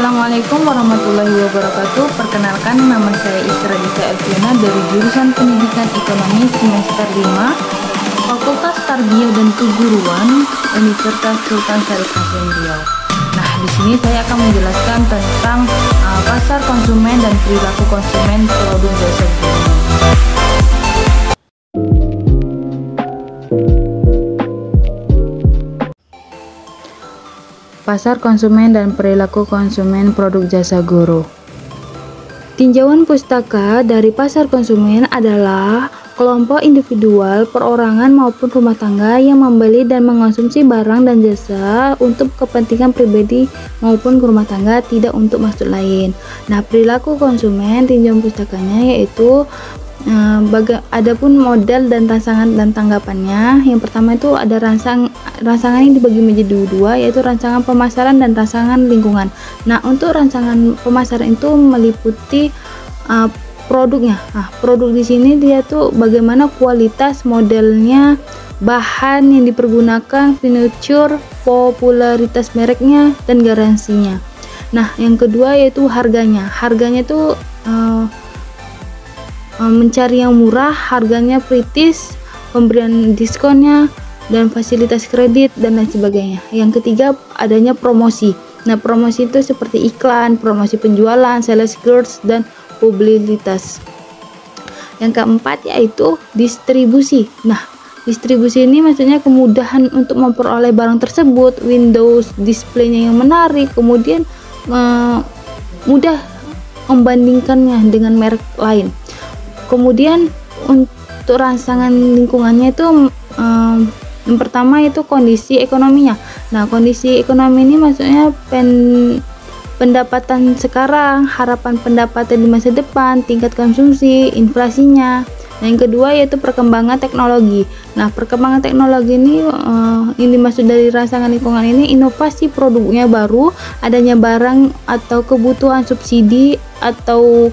Assalamualaikum warahmatullahi wabarakatuh. Perkenalkan, nama saya Isra Dita Elviana dari jurusan Pendidikan Ekonomi semester 5, Fakultas Tarbiyah dan Keguruan, Universitas Sultan Syarif Hasanuddin Riau. Nah, di sini saya akan menjelaskan tentang pasar konsumen dan perilaku konsumen produk jasa guru. Pasar konsumen dan perilaku konsumen produk jasa guru. Tinjauan pustaka dari pasar konsumen adalah kelompok individual, perorangan maupun rumah tangga yang membeli dan mengonsumsi barang dan jasa untuk kepentingan pribadi maupun rumah tangga, tidak untuk maksud lain. Nah, perilaku konsumen tinjauan pustakanya yaitu adapun model dan rangsangan dan tanggapannya. Yang pertama itu ada rangsangan yang dibagi menjadi dua, yaitu rangsangan pemasaran dan rangsangan lingkungan. Nah, untuk rangsangan pemasaran itu meliputi produknya. Nah, produk di sini dia tuh bagaimana kualitas, modelnya, bahan yang dipergunakan, fitur, popularitas mereknya, dan garansinya. Nah, yang kedua yaitu harganya. Harganya tuh mencari yang murah, harganya kritis, pemberian diskonnya, dan fasilitas kredit dan lain sebagainya. Yang ketiga adanya promosi. Nah, promosi itu seperti iklan, promosi penjualan, sales girls, dan publisitas. Yang keempat yaitu distribusi. Nah, distribusi ini maksudnya kemudahan untuk memperoleh barang tersebut, windows displaynya yang menarik, kemudian mudah membandingkannya dengan merek lain. Kemudian untuk rangsangan lingkungannya itu yang pertama itu kondisi ekonominya. Nah, kondisi ekonomi ini maksudnya pendapatan sekarang, harapan pendapatan di masa depan, tingkat konsumsi, inflasinya. Nah, yang kedua yaitu perkembangan teknologi. Nah, perkembangan teknologi ini yang dimaksud dari rangsangan lingkungan ini inovasi produknya baru, adanya barang atau kebutuhan subsidi atau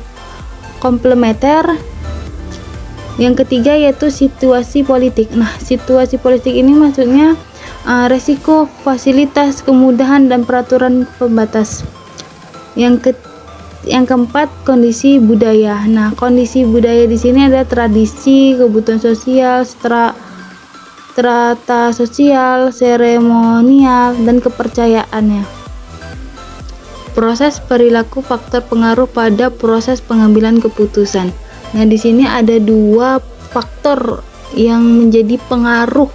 komplementer. Yang ketiga yaitu situasi politik. Nah, situasi politik ini maksudnya resiko, fasilitas, kemudahan, dan peraturan pembatas. Yang keempat kondisi budaya. Nah, kondisi budaya di sini ada tradisi, kebutuhan sosial, strata sosial, seremonial, dan kepercayaannya. Proses perilaku faktor pengaruh pada proses pengambilan keputusan. Nah, di sini ada dua faktor yang menjadi pengaruh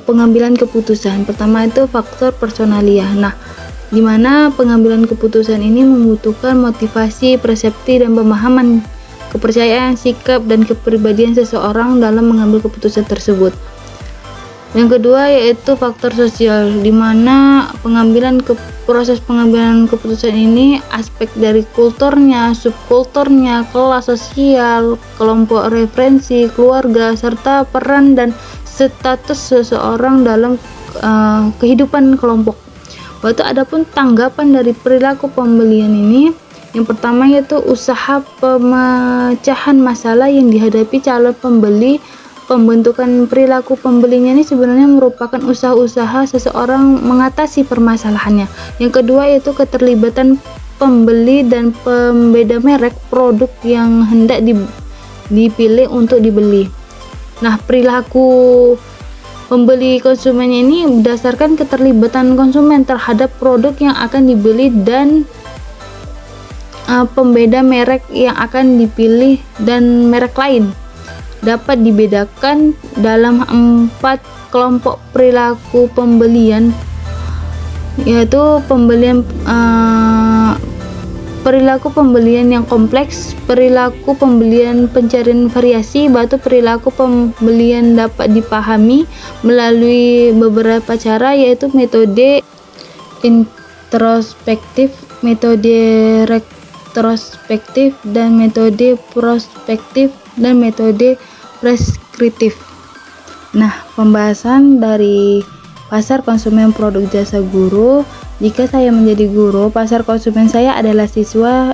pengambilan keputusan. Pertama itu faktor personalia. Nah, di mana pengambilan keputusan ini membutuhkan motivasi, persepsi, dan pemahaman, kepercayaan, sikap, dan kepribadian seseorang dalam mengambil keputusan tersebut. Yang kedua yaitu faktor sosial, di mana proses pengambilan keputusan ini aspek dari kulturnya, subkulturnya, kelas sosial, kelompok referensi, keluarga, serta peran dan status seseorang dalam kehidupan kelompok. Waktu adapun tanggapan dari perilaku pembelian ini, yang pertama yaitu usaha pemecahan masalah yang dihadapi calon pembeli. Pembentukan perilaku pembelinya ini sebenarnya merupakan usaha-usaha seseorang mengatasi permasalahannya. Yang kedua yaitu keterlibatan pembeli dan pembeda merek produk yang hendak dipilih untuk dibeli. Nah, perilaku pembeli konsumennya ini berdasarkan keterlibatan konsumen terhadap produk yang akan dibeli dan pembeda merek yang akan dipilih dan merek lain. Dapat dibedakan dalam 4 kelompok perilaku pembelian, yaitu perilaku pembelian yang kompleks, perilaku pembelian pencarian variasi, batu perilaku pembelian dapat dipahami melalui beberapa cara, yaitu metode introspektif, metode retrospektif, dan metode prospektif, dan metode preskriptif. Nah, pembahasan dari pasar konsumen produk jasa guru Jika saya menjadi guru, pasar konsumen saya adalah siswa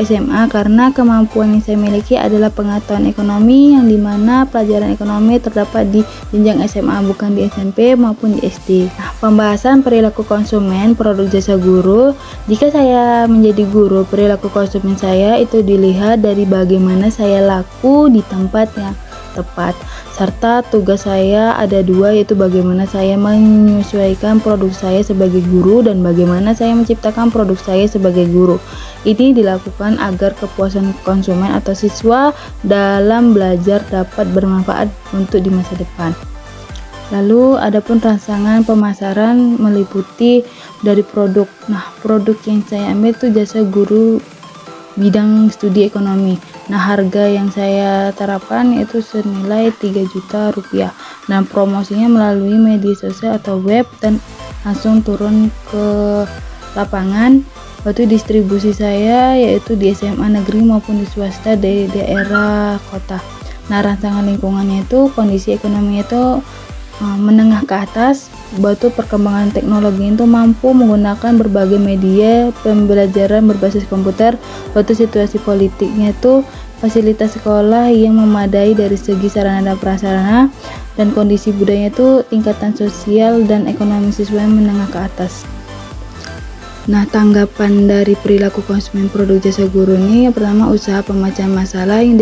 SMA karena kemampuan yang saya miliki adalah pengetahuan ekonomi yang dimana pelajaran ekonomi terdapat di jenjang SMA bukan di SMP maupun di SD. Nah, pembahasan perilaku konsumen produk jasa guru. Jika saya menjadi guru, perilaku konsumen saya itu dilihat dari bagaimana saya laku di tempat yang tepat, serta tugas saya ada dua, yaitu bagaimana saya menyesuaikan produk saya sebagai guru dan bagaimana saya menciptakan produk saya sebagai guru. Ini dilakukan agar kepuasan konsumen atau siswa dalam belajar dapat bermanfaat untuk di masa depan. Lalu adapun rangsangan pemasaran meliputi dari produk. Nah, produk yang saya ambil itu jasa guru bidang studi ekonomi. Nah, harga yang saya terapkan yaitu senilai 3 juta rupiah dan promosinya melalui media sosial atau web dan langsung turun ke lapangan. Waktu distribusi saya yaitu di SMA negeri maupun di swasta di daerah kota. Nah, rangsangan lingkungannya itu kondisi ekonomi itu menengah ke atas. Batu perkembangan teknologi itu mampu menggunakan berbagai media pembelajaran berbasis komputer. Batu situasi politiknya itu fasilitas sekolah yang memadai dari segi sarana dan prasarana, dan kondisi budaya itu tingkatan sosial dan ekonomi siswa yang menengah ke atas. Nah, tanggapan dari perilaku konsumen produk jasa guru ini, yang pertama usaha pemecahan masalah yang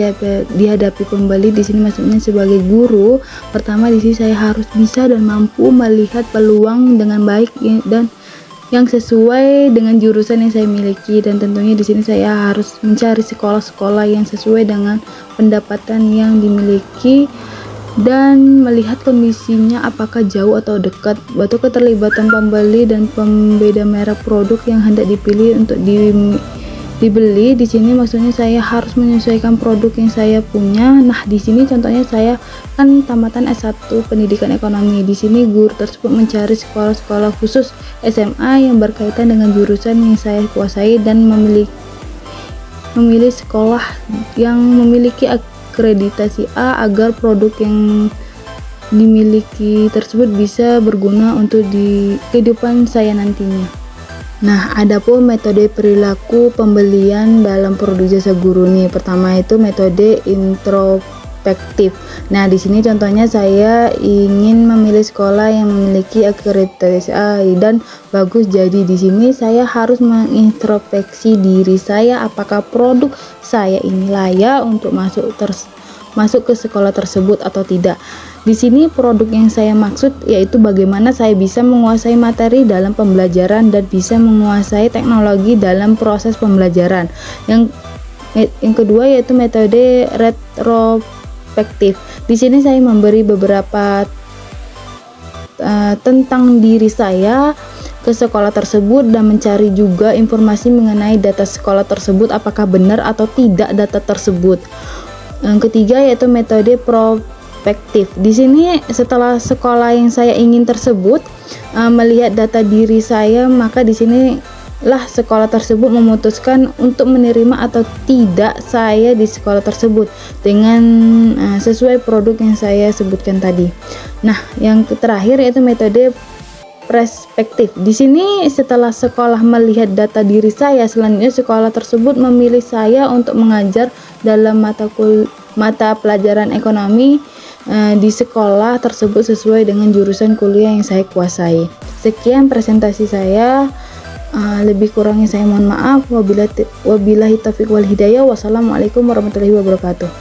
dihadapi pembeli. Di sini maksudnya sebagai guru, pertama di sini saya harus bisa dan mampu melihat peluang dengan baik dan yang sesuai dengan jurusan yang saya miliki, dan tentunya di sini saya harus mencari sekolah-sekolah yang sesuai dengan pendapatan yang dimiliki dan melihat kondisinya apakah jauh atau dekat. Batu keterlibatan pembeli dan pembeda merek produk yang hendak dipilih untuk dibeli. Di sini maksudnya saya harus menyesuaikan produk yang saya punya. Nah, di sini contohnya saya kan tamatan S1 pendidikan ekonomi. Di sini guru tersebut mencari sekolah-sekolah khusus SMA yang berkaitan dengan jurusan yang saya kuasai dan memilih sekolah yang memiliki akreditasi A agar produk yang dimiliki tersebut bisa berguna untuk di kehidupan saya nantinya. Nah, adapun metode perilaku pembelian dalam produk jasa guru nih. Pertama itu metode introspektif. Nah, di sini contohnya saya ingin memilih sekolah yang memiliki akreditasi A dan bagus. Jadi di sini saya harus mengintrospeksi diri saya, apakah produk saya ini layak untuk masuk ke sekolah tersebut atau tidak. Di sini produk yang saya maksud yaitu bagaimana saya bisa menguasai materi dalam pembelajaran dan bisa menguasai teknologi dalam proses pembelajaran. Yang kedua yaitu metode retrospektif. Di sini saya memberi beberapa tentang diri saya ke sekolah tersebut dan mencari juga informasi mengenai data sekolah tersebut, apakah benar atau tidak data tersebut. Yang ketiga yaitu metode prospektif. Di sini setelah sekolah yang saya ingin tersebut melihat data diri saya, maka di sini lah sekolah tersebut memutuskan untuk menerima atau tidak saya di sekolah tersebut dengan sesuai produk yang saya sebutkan tadi. Nah, yang terakhir yaitu metode perspektif. Di sini setelah sekolah melihat data diri saya, selanjutnya sekolah tersebut memilih saya untuk mengajar dalam mata pelajaran ekonomi di sekolah tersebut sesuai dengan jurusan kuliah yang saya kuasai. Sekian presentasi saya. Lebih kurangnya saya mohon maaf. Wabillahi taufiq wal hidayah. Wassalamualaikum warahmatullahi wabarakatuh.